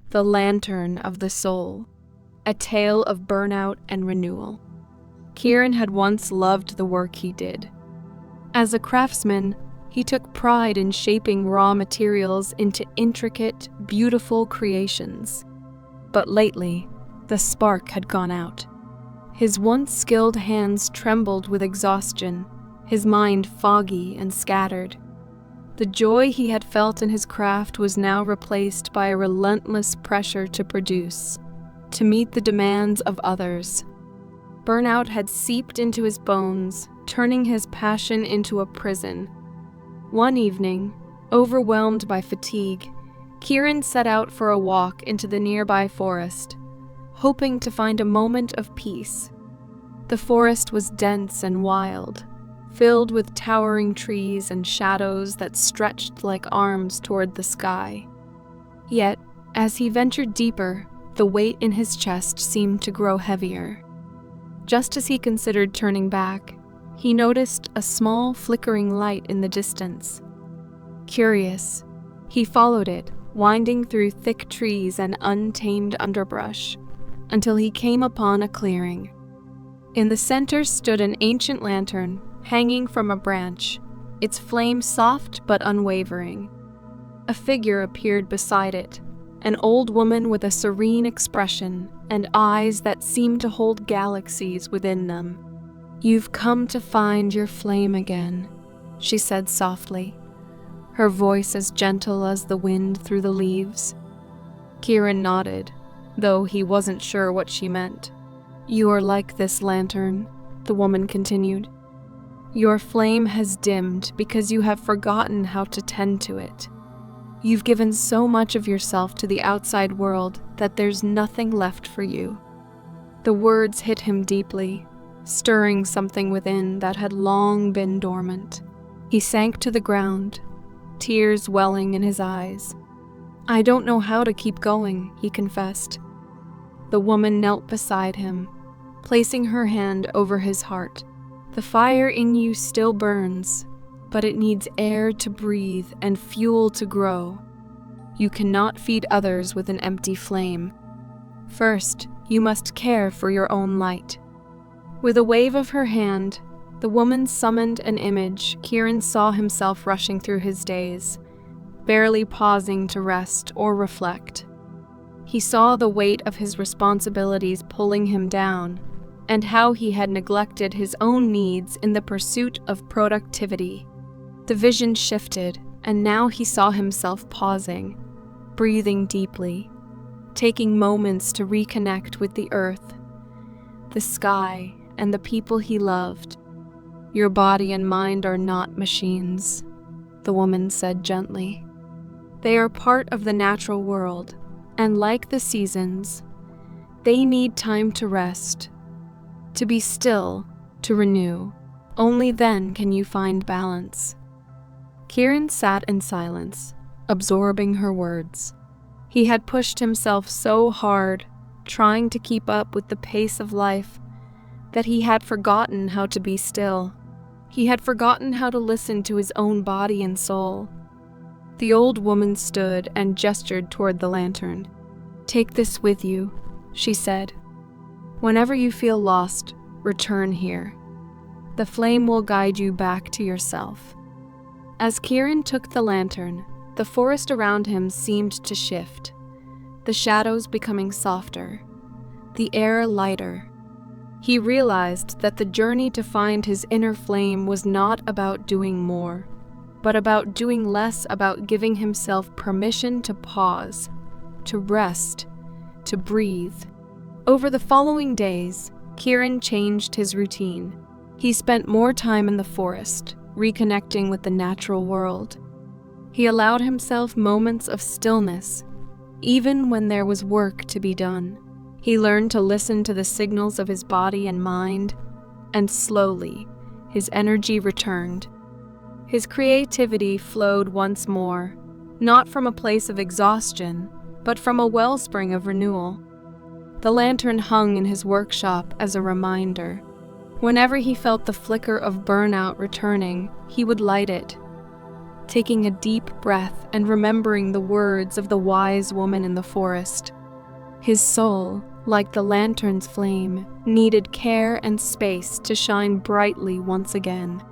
The Lantern of the Soul, a tale of burnout and renewal. Kieran had once loved the work he did. As a craftsman, he took pride in shaping raw materials into intricate, beautiful creations. But lately, the spark had gone out. His once skilled hands trembled with exhaustion, his mind foggy and scattered. The joy he had felt in his craft was now replaced by a relentless pressure to produce, to meet the demands of others. Burnout had seeped into his bones, turning his passion into a prison. One evening, overwhelmed by fatigue, Kieran set out for a walk into the nearby forest, hoping to find a moment of peace. The forest was dense and wild, filled with towering trees and shadows that stretched like arms toward the sky. Yet, as he ventured deeper, the weight in his chest seemed to grow heavier. Just as he considered turning back, he noticed a small flickering light in the distance. Curious, he followed it, winding through thick trees and untamed underbrush, until he came upon a clearing. In the center stood an ancient lantern, hanging from a branch, its flame soft but unwavering. A figure appeared beside it, an old woman with a serene expression and eyes that seemed to hold galaxies within them. "You've come to find your flame again," she said softly, her voice as gentle as the wind through the leaves. Kieran nodded, though he wasn't sure what she meant. "You are like this lantern," the woman continued. "Your flame has dimmed because you have forgotten how to tend to it. You've given so much of yourself to the outside world that there's nothing left for you." The words hit him deeply, stirring something within that had long been dormant. He sank to the ground, tears welling in his eyes. "I don't know how to keep going," he confessed. The woman knelt beside him, placing her hand over his heart. "The fire in you still burns, but it needs air to breathe and fuel to grow. You cannot feed others with an empty flame. First, you must care for your own light." With a wave of her hand, the woman summoned an image. Kieran saw himself rushing through his days, barely pausing to rest or reflect. He saw the weight of his responsibilities pulling him down, and how he had neglected his own needs in the pursuit of productivity. The vision shifted, and now he saw himself pausing, breathing deeply, taking moments to reconnect with the earth, the sky, and the people he loved. "Your body and mind are not machines," the woman said gently. "They are part of the natural world, and like the seasons, they need time to rest, to be still, to renew. Only then can you find balance." Kieran sat in silence, absorbing her words. He had pushed himself so hard, trying to keep up with the pace of life, that he had forgotten how to be still. He had forgotten how to listen to his own body and soul. The old woman stood and gestured toward the lantern. "Take this with you," she said. "Whenever you feel lost, return here. The flame will guide you back to yourself." As Kieran took the lantern, the forest around him seemed to shift, the shadows becoming softer, the air lighter. He realized that the journey to find his inner flame was not about doing more, but about doing less, about giving himself permission to pause, to rest, to breathe. Over the following days, Kieran changed his routine. He spent more time in the forest, reconnecting with the natural world. He allowed himself moments of stillness, even when there was work to be done. He learned to listen to the signals of his body and mind, and slowly, his energy returned. His creativity flowed once more, not from a place of exhaustion, but from a wellspring of renewal. The lantern hung in his workshop as a reminder. Whenever he felt the flicker of burnout returning, he would light it. taking a deep breath and remembering the words of the wise woman in the forest. His soul, like the lantern's flame, needed care and space to shine brightly once again.